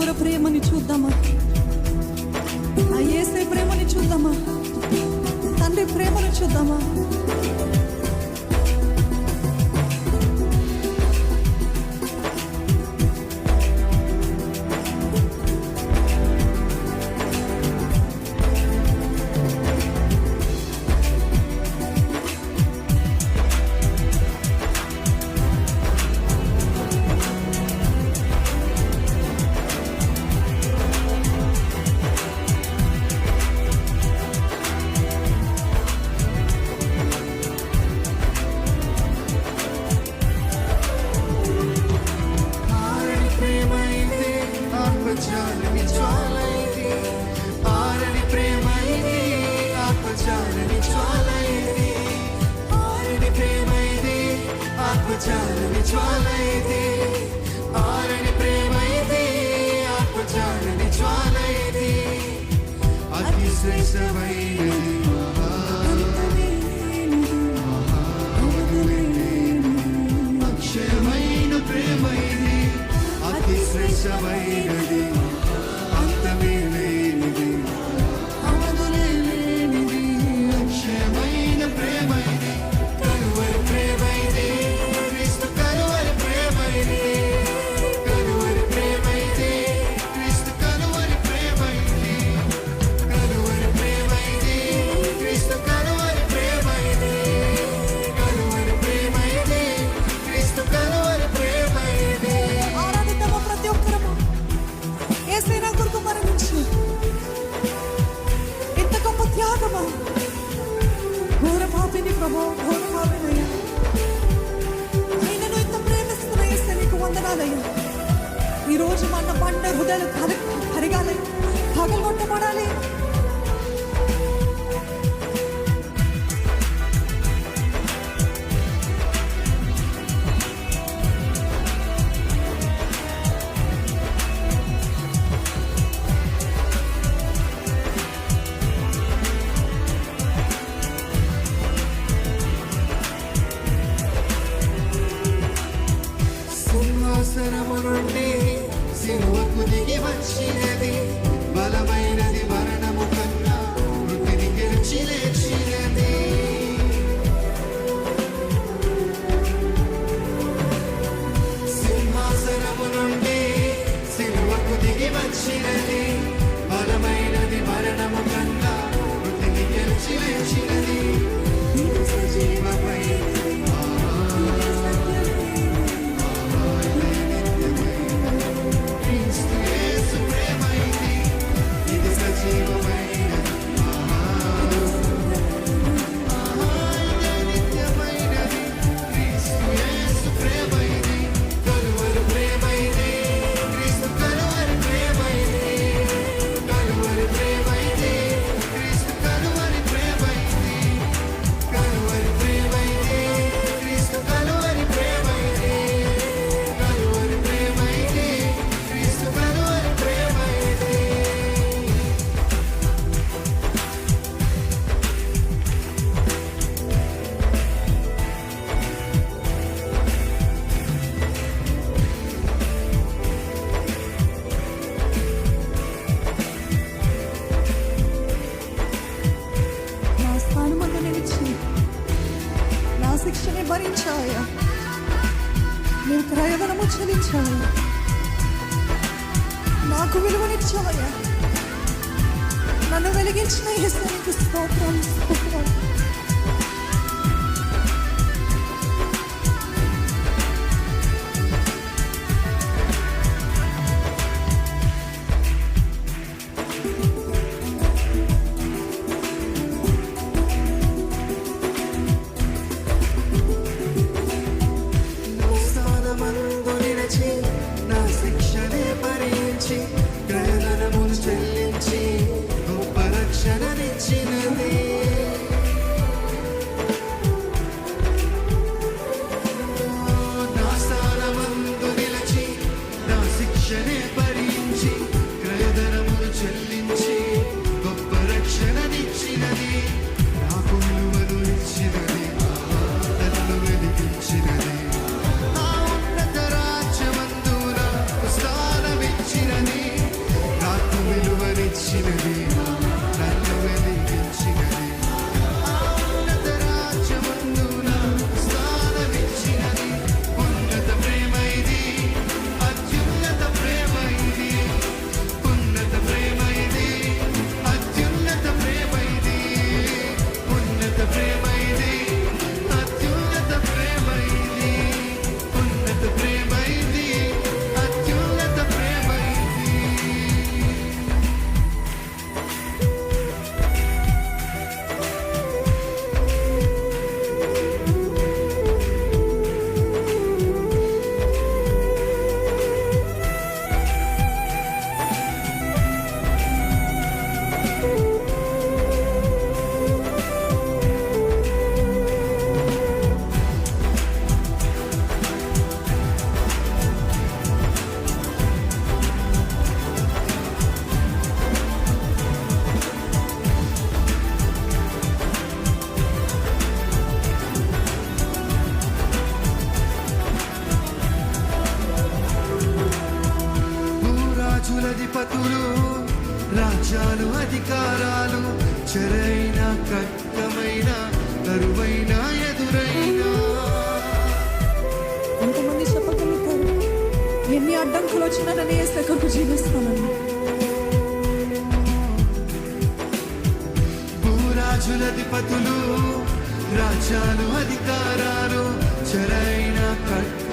దేవుని ప్రేమని చూద్దామా? ఆ యేసే ప్రేమని చూద్దామా? తండ్రి ప్రేమను చూద్దామా? ఆత్మజాలని జ్వాల ఇది, ఆరని ప్రేమ ఇది, ఆత్మజాలని జ్వాల ఇది, అతి శ్రేష్టమైనది, అక్షయమైన ప్రేమ ఇది, అతి శ్రేష్టమైనది, అంతమే లేనిది, అవధులే లేనిది, అక్షయమైన ప్రేమ ఇది, కలువరి ప్రేమ ఇది, క్రీస్తు కలువరి ప్రేమ ఇది, కలువరి ప్రేమ ఇది, క్రీస్తు కలువరి ప్రేమ ఇది, కలువరి ప్రేమ ఇది, క్రీస్తు కలువరి ప్రేమ ఇది, కలువరి ప్రేమ ఇది, క్రీస్తు కలువరి ప్రేమ ఇది. ఆరాధిద్దామా ప్రతి ఒక్కరము? యేసయ్య నా కొరకు మరణించు, ఇంత గొప్ప త్యాగమా? ఘోర పాపిని ప్రభు, ఘోర పాపినయ్యా, ఆయనను ఇంత ప్రేమిస్తున్న యేసయ్య నీకు వందనాలయ్యా. ఈరోజు మన పంట హృదయాలు కరగాలి, పగలగొట్టబడాలి. సింహాసనము నుండి సిలువకు దిగి వచ్చినది, బలమైనది మరణము కన్నా మృతిని గెలిచి లేచినది. సింహాసనము నుండి సిలువకు దిగి వచ్చినది, బలమైనది మరణము కన్నా మృతిని గెలిచి లేచినది, సజీవమైనది, క్రీస్తు యేసు ప్రేమ ఇది, ఇది సజీవమైనది, నిత్యమైనది, క్రీస్తు యేసు ప్రేమ ఇది, కలువరి ప్రేమ ఇది, క్రీస్తు కలువరి ప్రేమ ఇది, కలువరి ప్రేమ ఇది, క్రీస్తు కలువరి ప్రేమ ఇది, కలువరి ప్రేమ ఇది, క్రీస్తు కలువరి ప్రేమ ఇది, కలువరి ప్రేమ ఇది, క్రీస్తు కలువరి ప్రేమ ఇది. నా స్థానమందు నిలిచి నా శిక్షని భరించాయా, నేను క్రయధనము చెల్లించాయా, నాకు విలువనిచ్చాయా, నన్ను వెలిగించిన యేసయ్యకు స్తోత్రాలు, స్తోత్రాలు. స్థానమందు నిలిచి నా శిక్షనే భరించి క్రయధనమును చెల్లించి గొప్ప రక్షణనిచ్చినది. రాజ్యాలు అధికారాలు చెరైన కట్టమైన కరువైన ఎదురైనా ఎంతమంది చెప్పగలుగుతారు ఎన్ని అడ్డంకులు వచ్చినా నన్ను యేసు కొరకు జీవిస్తానని? భూరాజులధిపతులు రాజ్యాలు అధికారాలు చెరైన కట్ట